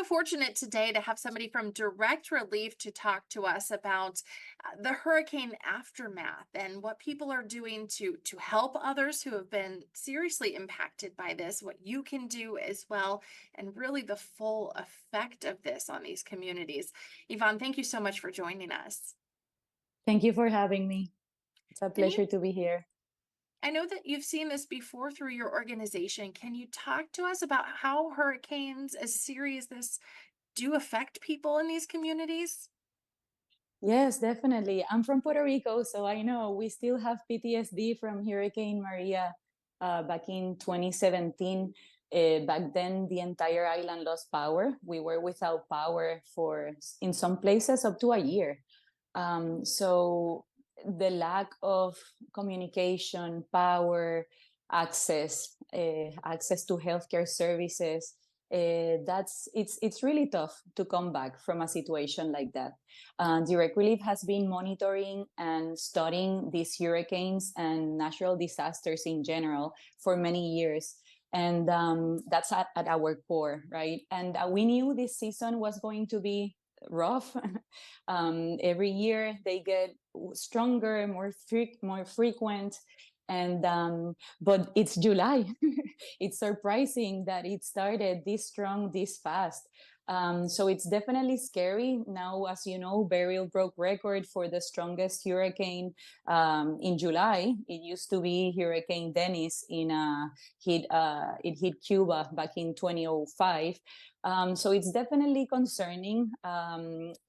so fortunate today to have somebody from Direct Relief to talk to us about the hurricane aftermath and what people are doing to help others who have been seriously impacted by this, what you can do as well, and really the full effect of this on these communities. Yvonne, thank you so much for joining us. Thank you for having me. It's a Can you pleasure to be here. I know that you've seen this before through your organization. Can you talk to us about how hurricanes as serious as this do affect people in these communities? Yes, definitely. I'm from Puerto Rico, so I know we still have PTSD from Hurricane Maria back in 2017. Back then, the entire island lost power. We were without power for, in some places, up to a year. So the lack of communication, power, access to healthcare services, it's really tough to come back from a situation like that. Direct Relief has been monitoring and studying these hurricanes and natural disasters in general for many years. And that's at our core, right? And we knew this season was going to be rough. Every year they get stronger, more frequent. And but it's July. It's surprising that it started this strong, this fast. So it's definitely scary. Now, as you know, Beryl broke record for the strongest hurricane in July. It used to be Hurricane Dennis it hit Cuba back in 2005. So it's definitely concerning.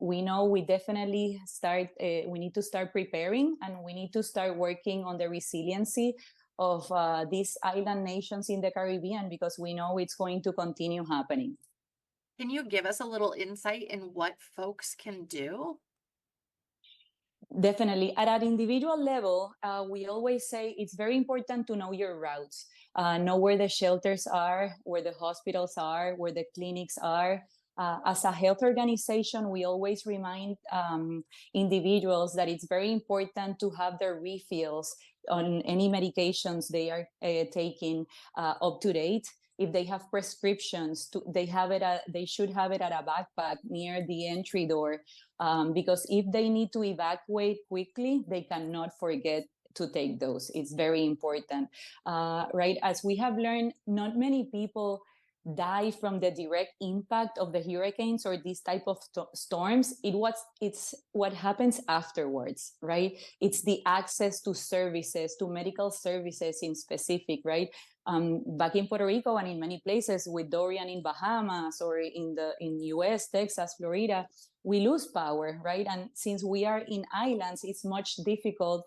We know we definitely we need to start preparing, and we need to start working on the resiliency of these island nations in the Caribbean, because we know it's going to continue happening. Can you give us a little insight in what folks can do? Definitely. At an individual level, we always say it's very important to know your routes, know where the shelters are, where the hospitals are, where the clinics are. As a health organization, we always remind individuals that it's very important to have their refills on any medications they are taking up to date. If they have prescriptions, they should have it at a backpack near the entry door, because if they need to evacuate quickly, they cannot forget to take those. It's very important, right? As we have learned, not many people die from the direct impact of the hurricanes or these type of storms. It's what happens afterwards, right? It's the access to services, to medical services in specific, right? Back in Puerto Rico and in many places with Dorian in Bahamas or in US, Texas, Florida, we lose power, right? And since we are in islands, it's much difficult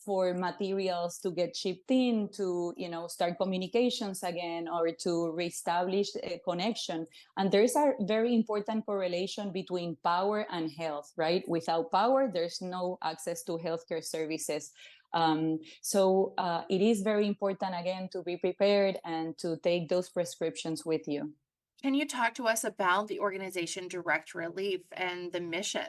for materials to get shipped in, to start communications again, or to reestablish a connection. And there's a very important correlation between power and health, right? Without power, there's no access to healthcare services. So it is very important, again, to be prepared and to take those prescriptions with you. Can you talk to us about the organization Direct Relief and the mission?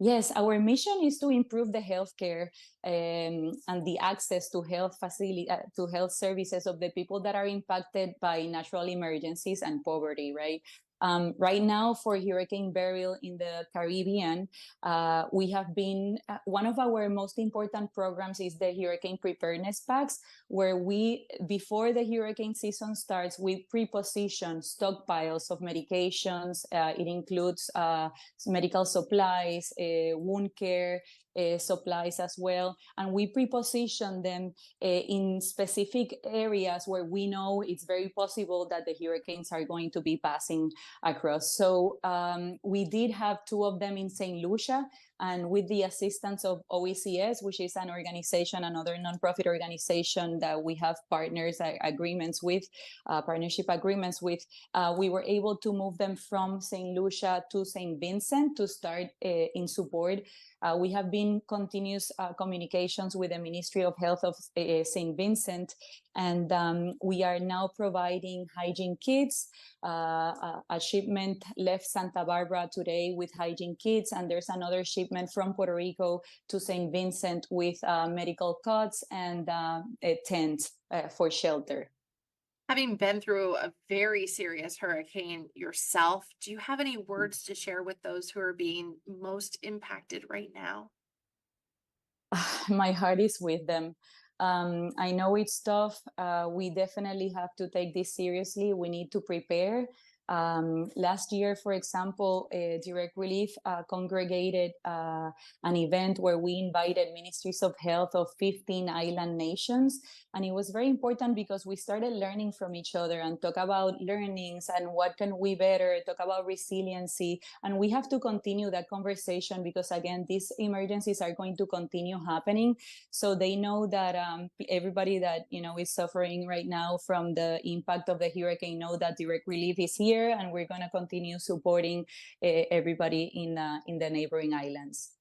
Yes, our mission is to improve the healthcare and the access to to health services of the people that are impacted by natural emergencies and poverty, right? Right now, for Hurricane Beryl in the Caribbean, we have been, one of our most important programs is the Hurricane Preparedness Packs, where before the hurricane season starts, we pre-position stockpiles of medications. It includes medical supplies, wound care supplies as well. And we pre-position them in specific areas where we know it's very possible that the hurricanes are going to be passing across. So we did have two of them in St. Lucia, and with the assistance of OECS, which is an organization, another nonprofit organization that we have partnership agreements with, we were able to move them from St. Lucia to St. Vincent to start in support. We have been continuous communications with the Ministry of Health of St. Vincent, and we are now providing hygiene kits. A shipment left Santa Barbara today with hygiene kits, and there's another shipment from Puerto Rico to St. Vincent with medical cots and a tent for shelter. Having been through a very serious hurricane yourself, do you have any words to share with those who are being most impacted right now? My heart is with them. I know it's tough. We definitely have to take this seriously. We need to prepare. Last year, for example, Direct Relief congregated an event where we invited ministries of health of 15 island nations. And it was very important because we started learning from each other and talk about learnings and what can we better, talk about resiliency. And we have to continue that conversation because, again, these emergencies are going to continue happening. So they know that everybody that is suffering right now from the impact of the hurricane know that Direct Relief is here, and we're going to continue supporting everybody in the neighboring islands.